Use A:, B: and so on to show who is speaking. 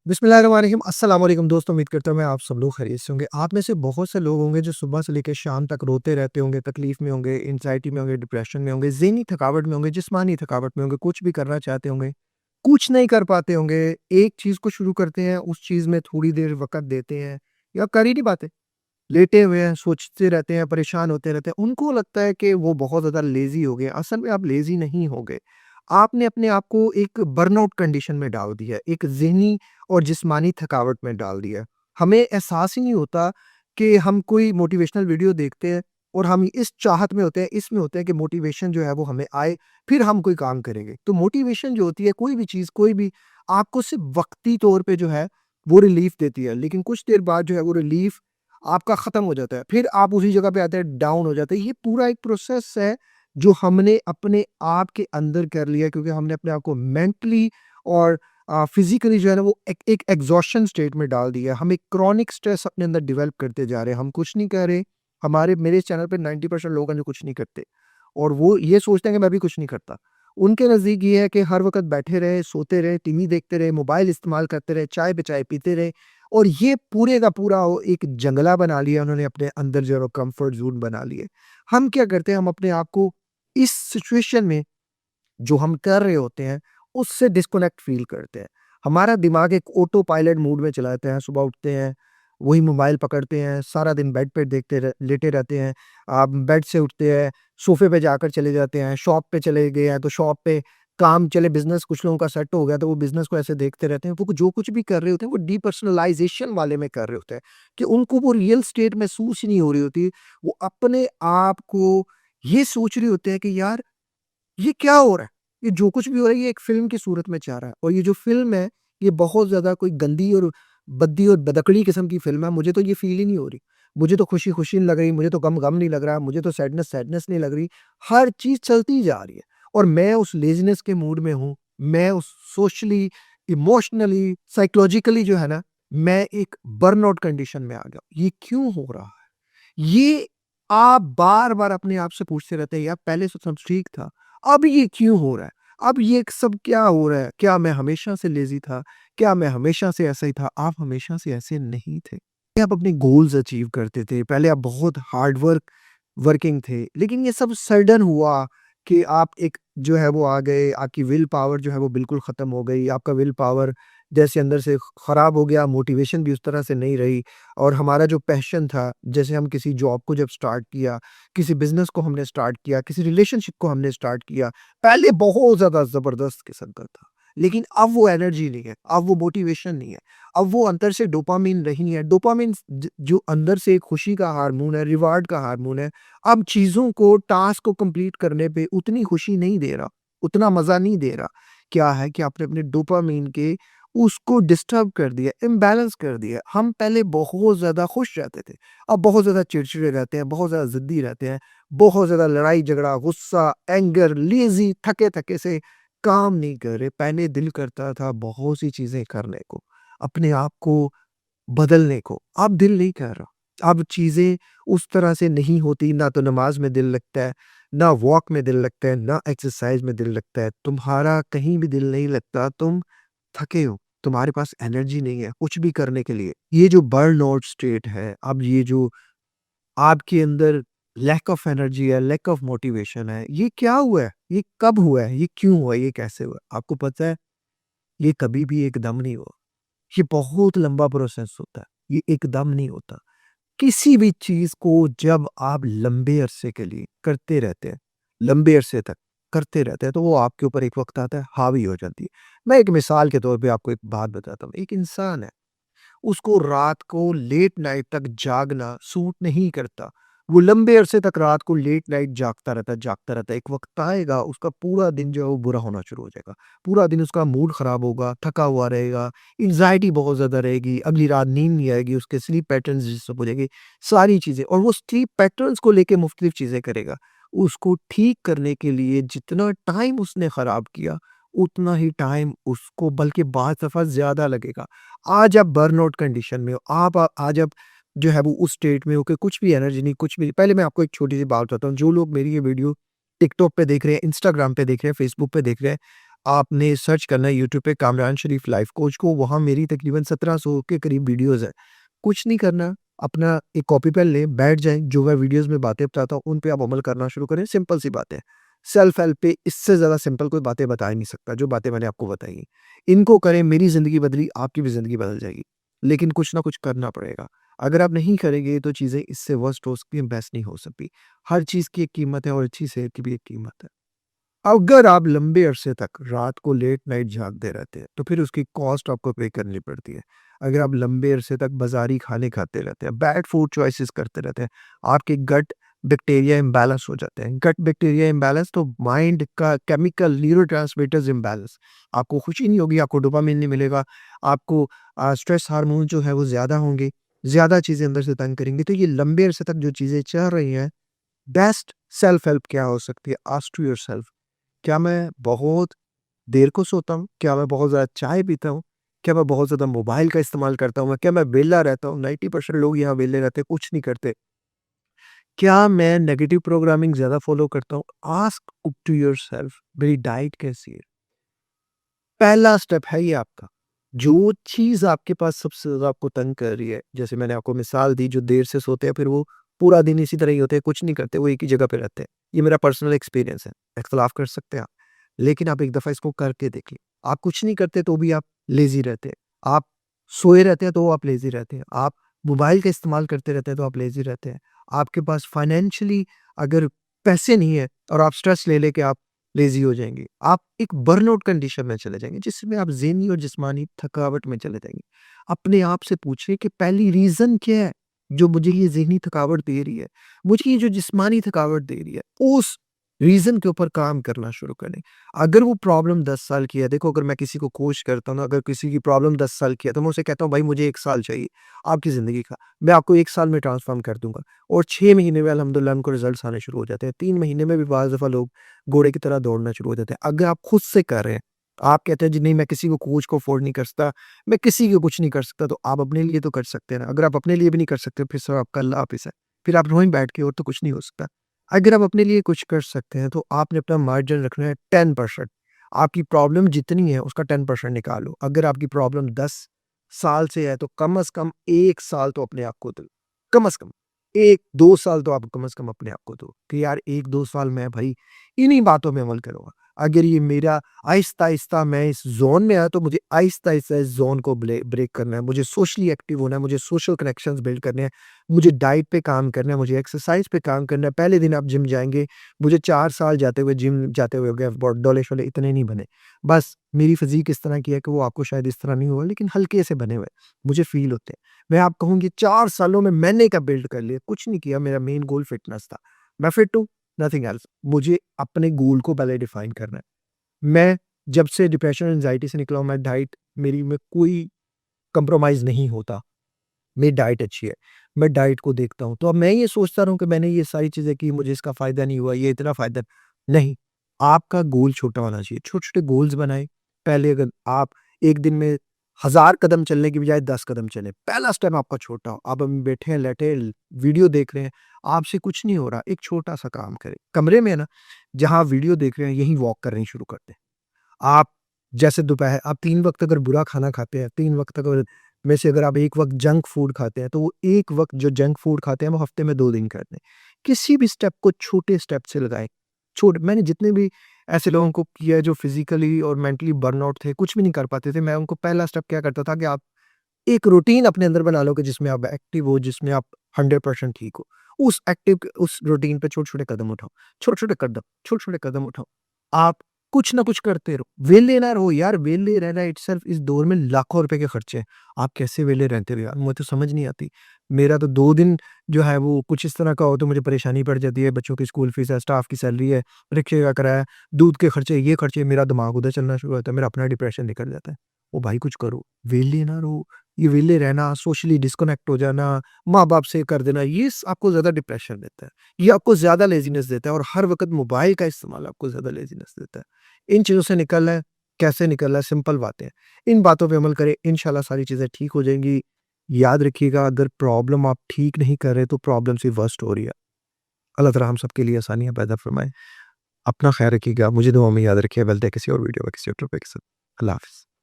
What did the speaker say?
A: बिस्मिल्लाहिर्रहमानिर्रहीम अस्सलाम वालेकुम दोस्तों, उम्मीद करता हूँ मैं आप सब लोग खैरियत से होंगे। आप में से बहुत से लोग होंगे जो सुबह से लेकर शाम तक रोते रहते होंगे, तकलीफ़ में होंगे, एंग्ज़ायटी में होंगे, डिप्रेशन में होंगे, ज़हनी थकावट में होंगे, जिस्मानी थकावट में होंगे, कुछ भी करना चाहते होंगे, कुछ नहीं कर पाते होंगे। एक चीज़ को शुरू करते हैं, उस चीज़ में थोड़ी देर वक़्त देते हैं या कर ही नहीं पाते। लेटे हुए हैं, सोचते रहते हैं, परेशान होते रहते हैं। उनको लगता है कि वो बहुत ज़्यादा लेज़ी हो गए। असल में आप लेज़ी नहीं हो गए। आपने अपने आप को एक बर्नआउट कंडीशन में डाल दिया है, एक ज़हनी और जिस्मानी थकावट में डाल दिया है। हमें एहसास ही नहीं होता कि हम कोई मोटिवेशनल वीडियो देखते हैं और हम इस चाहत में होते हैं, इसमें होते हैं कि मोटिवेशन जो है वो हमें आए, फिर हम कोई काम करेंगे। तो मोटिवेशन जो होती है, कोई भी चीज़, कोई भी आपको सिर्फ़ वक़्ती तौर पे जो है, वो रिलीफ़ देती है। लेकिन कुछ देर बाद जो है वो रिलीफ़ आपका ख़त्म हो जाता है। फिर आप उसी जगह पे आते हैं, डाउन हो जाते हैं। ये पूरा एक प्रोसेस है जो हमने अपने आप के अंदर कर लिया क्योंकि हमने अपने आप को मेंटली और फिज़िकली जो है ना वो एक एक एग्ज़ॉशन स्टेट में डाल दिया है। हम एक क्रॉनिक स्ट्रेस अपने अंदर डेवलप करते जा रहे हैं। हम कुछ नहीं कर रहे। मेरे चैनल पे 90% लोग हैं जो कुछ नहीं करते और वो ये सोचते हैं कि मैं भी कुछ नहीं करता। उनके नज़दीक ये है कि हर वक़्त बैठे रहे, सोते रहे, टीवी देखते रहे, मोबाइल इस्तेमाल करते रहे, चाय पे चाय पीते रहे और ये पूरे का पूरा वो एक जंगला बना लिया उन्होंने अपने अंदर जो है वो कम्फ़र्ट ज़ोन बना लिए। हम क्या करते हैं, हम अपने आप को इस सिचुएशन में जो हम कर रहे होते हैं, उससे डिस्कनेक्ट फ़ील करते हैं। हमारा दिमाग एक ऑटो पायलट मोड में चला जाता है, सुबह उठते हैं, वही मोबाइल पकड़ते हैं, सारा दिन बेड पे देखते रह लेटे रहते हैं। आप बेड से उठते हैं, सोफ़े पे जाकर चले जाते हैं, शॉप पे चले गए हैं, तो शॉप पे काम चले बिज़नेस कुछ लोगों का सेट हो गया, तो वो बिज़नेस को ऐसे देखते रहते हैं। वो जो कुछ भी कर रहे होते हैं, वो डिपर्सनलाइज़ेशन वाले में कर रहे होते हैं, कि उनको वो रियल स्टेट महसूस ही नहीं हो रही होती। वो अपने आप को ये सोच रहे होते हैं कि यार ये क्या हो रहा है? ये जो कुछ भी हो रहा है ये एक फ़िल्म की सूरत में जा रहा है और ये जो फ़िल्म है, ये बहुत ज़्यादा कोई गंदी और भद्दी और भदकड़ी किस्म की फ़िल्म है। मुझे तो ये फ़ील ही नहीं हो रही। मुझे तो खुशी-खुशी नहीं लग रही, मुझे तो गम-गम नहीं लग रहा, मुझे तो सैडनेस नहीं लग रही। हर चीज़ चलती जा रही है और मैं उस लेज़ीनेस के मूड में हूँ। मैं उस सोशली, इमोशनली, साइकोलॉजिकली जो है ना, मैं एक बर्नआउट कंडीशन में आ गया हूँ। ये क्यों हो रहा है? ये आप बार-बार अपने आप से पूछते रहते हैं, यार पहले तो सब ठीक था, अब ये क्यों हो रहा है? अब ये सब क्या हो रहा है? क्या मैं हमेशा से लेज़ी था? क्या मैं हमेशा से ऐसा ही था? आप हमेशा से ऐसे नहीं थे। आप अपने गोल्स अचीव करते थे, पहले आप बहुत वर्किंग थे, लेकिन ये सब सडन हुआ कि आप एक जो है वो आ गए, आपकी विल पावर जो है वो बिल्कुल ख़त्म हो गई, आपका विल पावर जैसे अंदर से ख़राब हो गया, मोटिवेशन भी उस तरह से नहीं रही। और हमारा जो पैशन था, जैसे हम किसी जॉब को जब स्टार्ट किया, किसी बिज़नेस को हमने स्टार्ट किया, किसी रिलेशनशिप को हमने स्टार्ट किया, पहले बहुत ज़्यादा ज़बरदस्त किस्म का था। लेकिन अब वो एनर्जी नहीं है, अब वो मोटिवेशन नहीं है, अब वो अंदर से डोपामाइन नहीं है। डोपामाइन जो अंदर से एक खुशी का हार्मोन है, रिवार्ड का हार्मोन है, अब चीज़ों को, टास्क को कंप्लीट करने पे उतनी खुशी नहीं दे रहा, उतना मज़ा नहीं दे रहा। क्या है कि आपने अपने डोपामाइन के उसको डिस्टर्ब कर दिया, इम्बैलेंस कर दिया। हम पहले बहुत ज़्यादा खुश रहते थे, अब बहुत ज़्यादा चिड़चिड़े रहते हैं, बहुत ज़्यादा ज़िद्दी रहते हैं, बहुत ज़्यादा लड़ाई-झगड़ा, गुस्सा, एंगर, लेज़ी, थके-थके से काम नहीं कर रहे। पहले दिल करता था बहुत सी चीज़ें करने को, अपने आप को बदलने को, अब दिल नहीं कर रहा। अब चीज़ें उस तरह से नहीं होती, ना तो नमाज़ में दिल लगता है, ना वॉक में दिल लगता है, ना एक्सरसाइज़ में दिल लगता है। तुम्हारा कहीं भी दिल नहीं लगता, तुम थके हो, तुम्हारे पास एनर्जी नहीं है कुछ भी करने के लिए। ये जो बर्नआउट स्टेट है, अब ये जो आपके अंदर लैक ऑफ एनर्जी है, लैक ऑफ मोटिवेशन है, ये क्या हुआ है? ये कब हुआ है? ये क्यों हुआ है? ये कैसे हुआ है? आपको पता है, ये कभी भी एकदम नहीं हुआ। ये बहुत लंबा प्रोसेस होता है, ये एकदम नहीं होता। किसी भी चीज़ को जब आप लंबे अरसे के लिए करते रहते हैं, लंबे अरसे तक करते रहते हैं, तो वो आपके ऊपर एक वक़्त आता है, हावी हो जाती है। मैं एक मिसाल के तौर पे आपको एक बात बताता हूँ। एक इंसान है, उसको रात को लेट नाइट तक जागना सूट नहीं करता। वो लंबे अरसे तक रात को लेट नाइट जागता रहता है, जागता रहता है। एक वक़्त आएगा, उसका पूरा दिन जो है वो बुरा होना शुरू हो जाएगा। पूरा दिन उसका मूड ख़राब होगा, थका हुआ रहेगा, एंग्ज़ायटी बहुत ज़्यादा रहेगी, अगली रात नींद नहीं आएगी, उसके स्लीप पैटर्न्स डिस्टर्ब हो जाएँगे, सारी चीज़ें और वो स्लीप पैटर्न्स को लेके मुख्तलिफ चीज़ें करेगा। उसको ठीक करने के लिए जितना टाइम उसने ख़राब किया, उतना ही टाइम उसको बल्कि बाद दफ़ा ज़्यादा लगेगा। आज आप बर्नआउट कंडीशन में हो, आज आप जो है वो उस स्टेट में हो कि कुछ भी एनर्जी नहीं, कुछ भी नहीं। पहले मैं आपको एक छोटी-सी बात बताता हूँ, जो लोग मेरी ये वीडियो टिकटॉक पे देख रहे हैं, इंस्टाग्राम पे देख रहे हैं, फेसबुक पे देख रहे हैं, आपने सर्च करना है यूट्यूब पे कामरान शरीफ लाइफ कोच को, वहाँ मेरी तकरीबन 1700 के करीब वीडियोज़ हैं। कुछ नहीं करना, अपना एक कॉपी पेन लें, बैठ जाएँ, जो मैं वीडियोज़ में बातें बताता हूँ, उन पे आप अमल करना शुरू करें, सिंपल सी बातें। सेल्फ हेल्प पे इससे ज़्यादा सिंपल कोई बातें बता ही नहीं सकता, जो बातें मैंने आपको बताई हैं। इनको करें, मेरी ज़िंदगी बदली, आपकी भी ज़िंदगी बदल जाएगी। लेकिन कुछ ना कुछ करना पड़ेगा। अगर आप नहीं करेंगे, तो चीज़ें इससे वर्स्ट हो सकती हैं, बेस्ट नहीं हो सकती। हर चीज़ की एक कीमत है और अच्छी सेहत की भी एक कीमत है। अगर आप लंबे अरसे तक रात को लेट नाइट जागते रहते हैं, तो फिर उसकी कॉस्ट आपको पे करनी पड़ती है। अगर आप लंबे अरसे तक बाज़ारी खाने खाते रहते हैं, बैड फूड चॉइसेस करते रहते हैं, आपके गट बैक्टीरिया इम्बैलेंस हो जाते हैं। गट बैक्टीरिया इम्बैलेंस तो माइंड का केमिकल न्यूरोट्रांसमीटर्स इम्बैलेंस। आपको खुशी नहीं होगी, आपको डोपामाइन नहीं मिलेगा, आपको स्ट्रेस हार्मोन जो है वो ज़्यादा होंगे, ज़्यादा चीज़ें अंदर से तंग करेंगी। तो ये लंबे अरसे तक जो चीज़ें चल रही हैं, बेस्ट सेल्फ हेल्प क्या हो सकती है? Ask to yourself. क्या मैं बहुत देर को सोता हूँ? क्या मैं बहुत ज़्यादा चाय पीता हूँ? क्या मैं बहुत ज़्यादा मोबाइल का इस्तेमाल करता हूँ? क्या मैं वेला रहता हूँ? 90% लोग यहाँ वेले रहते हैं, कुछ नहीं करते। क्या मैं नेगेटिव प्रोग्रामिंग ज़्यादा फ़ॉलो करता हूँ? आस्क टू योरसेल्फ, मेरी डाइट कैसी है? पहला स्टेप है ये आपका। जो चीज़ आपके पास सबसे ज़्यादा आपको तंग कर रही है, जैसे मैंने आपको मिसाल दी, जो देर से सोते हैं, फिर वो पूरा दिन इसी तरह ही होते हैं, कुछ नहीं करते, वो एक ही जगह पे रहते हैं। ये मेरा पर्सनल एक्सपीरियंस है, इख्तिलाफ कर सकते हैं आप। लेकिन आप एक दफ़ा इसको करके देखिए। आप कुछ नहीं करते तो भी आप लेज़ी रहते हैं। आप सोए रहते हैं तो आप लेज़ी रहते हैं। आप मोबाइल का इस्तेमाल करते रहते हैं तो आप लेज़ी रहते हैं। आपके पास फाइनेंशियली अगर पैसे नहीं है और आप स्ट्रेस ले लेके आप लेज़ी हो जाएँगे। आप एक बर्नआउट कंडीशन में चले जाएँगे, जिसमें आप ज़हनी और जिस्मानी थकावट में चले जाएँगे। अपने आप से पूछिए कि पहली रीज़न क्या है, जो मुझे ये ज़हनी थकावट दे रही है? मुझे ये जो जिस्मानी थकावट दे रही है, उस रीज़न के ऊपर काम करना शुरू करें। अगर वो प्रॉब्लम 10 साल की है, देखो अगर मैं किसी को कोच करता हूँ ना, अगर किसी की प्रॉब्लम 10 साल की है, तो मैं उसे कहता हूँ, भाई मुझे 1 साल चाहिए आपकी ज़िंदगी का। मैं आपको 1 साल में ट्रांसफ़ॉर्म कर दूँगा और 6 महीने में अल्हम्दुलिल्लाह उनको रिज़ल्ट्स आने शुरू हो जाते हैं। 3 महीने में भी बाज़ दफ़ा लोग घोड़े की तरह दौड़ना शुरू हो जाते हैं। अगर आप खुद से कर रहे हैं, आप कहते हैं जी नहीं मैं किसी को कोच को अफ़ोर्ड नहीं कर सकता, मैं किसी को कुछ नहीं कर सकता, तो आप अपने लिए तो कर सकते हैं ना। अगर आप अपने लिए भी नहीं कर सकते, फिर सब आपका अल्लाह हाफ़िज़ है। फिर आप वहीं बैठ के और तो कुछ नहीं हो सकता। अगर आप अपने लिए कुछ कर सकते हैं, तो आपने अपना मार्जिन रखना है 10%। आपकी प्रॉब्लम जितनी है, उसका 10% निकालो। अगर आपकी प्रॉब्लम 10 साल से है, तो कम से कम 1 साल तो अपने आप को दो। कम से कम 1-2 साल तो आप कम से कम अपने आप को दो कि यार 1-2 साल मैं भई इन्हीं बातों में अमल करूँगा। अगर ये मेरा आहिस्ता-आहिस्ता मैं इस ज़ोन में आया, तो मुझे आहिस्ता-आहिस्ता इस ज़ोन को ब्रेक करना है। मुझे सोशली एक्टिव होना है, मुझे सोशल कनेक्शंस बिल्ड करने हैं, मुझे डाइट पे काम करना है, मुझे एक्सरसाइज़ पे काम करना है। पहले दिन आप जिम जाएँगे, मुझे 4 साल जाते हुए जिम जाते हुए हो गया, बहुत डोले-शोले इतने नहीं बने। बस मेरी फ़िज़ीक इस तरह की है कि वो आपको शायद इस तरह नहीं हुआ, लेकिन हल्के से बने हुए हैं, मुझे फ़ील होते हैं। मैं आप कहूँगी 4 सालों में मैंने क्या बिल्ड कर लिया, कुछ नहीं किया, मेरा मेन गोल फिटनेस था। मैं फिट हूँ, नथिंग एल्स। मुझे अपने गोल को पहले डिफाइन करना है। मैं जब से डिप्रेशन, एंग्ज़ायटी से निकला हूँ, मैं डाइट मेरी में कोई कंप्रोमाइज़ नहीं होता। मेरी डाइट अच्छी है, मैं डाइट को देखता हूँ। तो अब मैं ये सोचता रहूँ कि मैंने ये सारी चीज़ें की, मुझे इसका फ़ायदा नहीं हुआ, ये इतना फ़ायदा नहीं, आपका गोल छोटा होना चाहिए। छोटे-छोटे गोल्स बनाएँ। पहले अगर आप 1 दिन में 1000 कदम चलने की बजाय 10 कदम चलें, पहला स्टेप आपका छोटा हो। आप अभी बैठे हैं, लेटे हैं, वीडियो देख रहे हैं, आपसे कुछ नहीं हो रहा, एक छोटा-सा काम करें। कमरे में है ना, जहाँ आप वीडियो देख रहे हैं, यहीं वॉक करनी शुरू कर दें। आप जैसे दोपहर आप 3 वक़्त अगर बुरा खाना खाते हैं, 3 वक़्त अगर में से अगर आप 1 वक़्त जंक फूड खाते हैं, तो वो 1 वक़्त जो जंक फूड खाते हैं, वो हफ़्ते में 2 दिन कर दें। किसी भी स्टेप को छोटे स्टेप से लगाएँ। मैंने जितने भी ऐसे लोगों को किया है जो फिज़िकली और मेंटली बर्नआउट थे, कुछ भी नहीं कर पाते थे, मैं उनको पहला स्टेप क्या करता था कि आप एक रूटीन अपने अंदर बना लो कि जिसमें आप एक्टिव हो, जिसमें आप 100% ठीक हो। उस रूटीन पे छोटे-छोटे कदम उठाओ, छोटे-छोटे कदम उठाओ। आप कुछ ना कुछ करते रहो, वेले ना रहो यार, वेले रहना इटसेल्फ इस दौर में लाखों रुपए के खर्चे हैं। आप कैसे वेले रहते हो यार? मुझे तो समझ नहीं आती। मेरा तो 2 दिन जो है वो कुछ इस तरह का हो तो मुझे परेशानी पड़ जाती है, बच्चों की स्कूल फीस है, स्टाफ की सैलरी है, रिक्शे का किराया, दूध के खर्चे, ये खर्चे, मेरा दिमाग उधर चलना शुरू होता है, मेरा अपना डिप्रेशन निकल जाता है। ओ भाई कुछ करो, वेले ना रहो। ये वेले रहना, सोशली डिस्कनेक्ट हो जाना, माँ-बाप से कर देना, ये आपको ज़्यादा डिप्रेशन देता है। ये आपको ज़्यादा लेज़ीनेस देता है और हर वक़्त मोबाइल का इस्तेमाल आपको ज़्यादा लेज़ीनेस देता है। इन चीज़ों से निकलना है, कैसे निकलना है? सिंपल बातें हैं। इन बातों पे अमल करें, इंशाल्लाह सारी चीज़ें ठीक हो जाएँगी। याद रखिएगा अगर प्रॉब्लम आप ठीक नहीं कर रहे तो प्रॉब्लम सिर्फ़ वर्स्ट हो रही है। अल्लाह ताला हम सबके लिए आसानियाँ पैदा फरमाए। अपना ख़्याल रखिएगा, मुझे दुआ में याद रखिए। मिलते हैं किसी और वीडियो में किसी और टॉपिक के साथ। अल्लाह हाफ़िज़।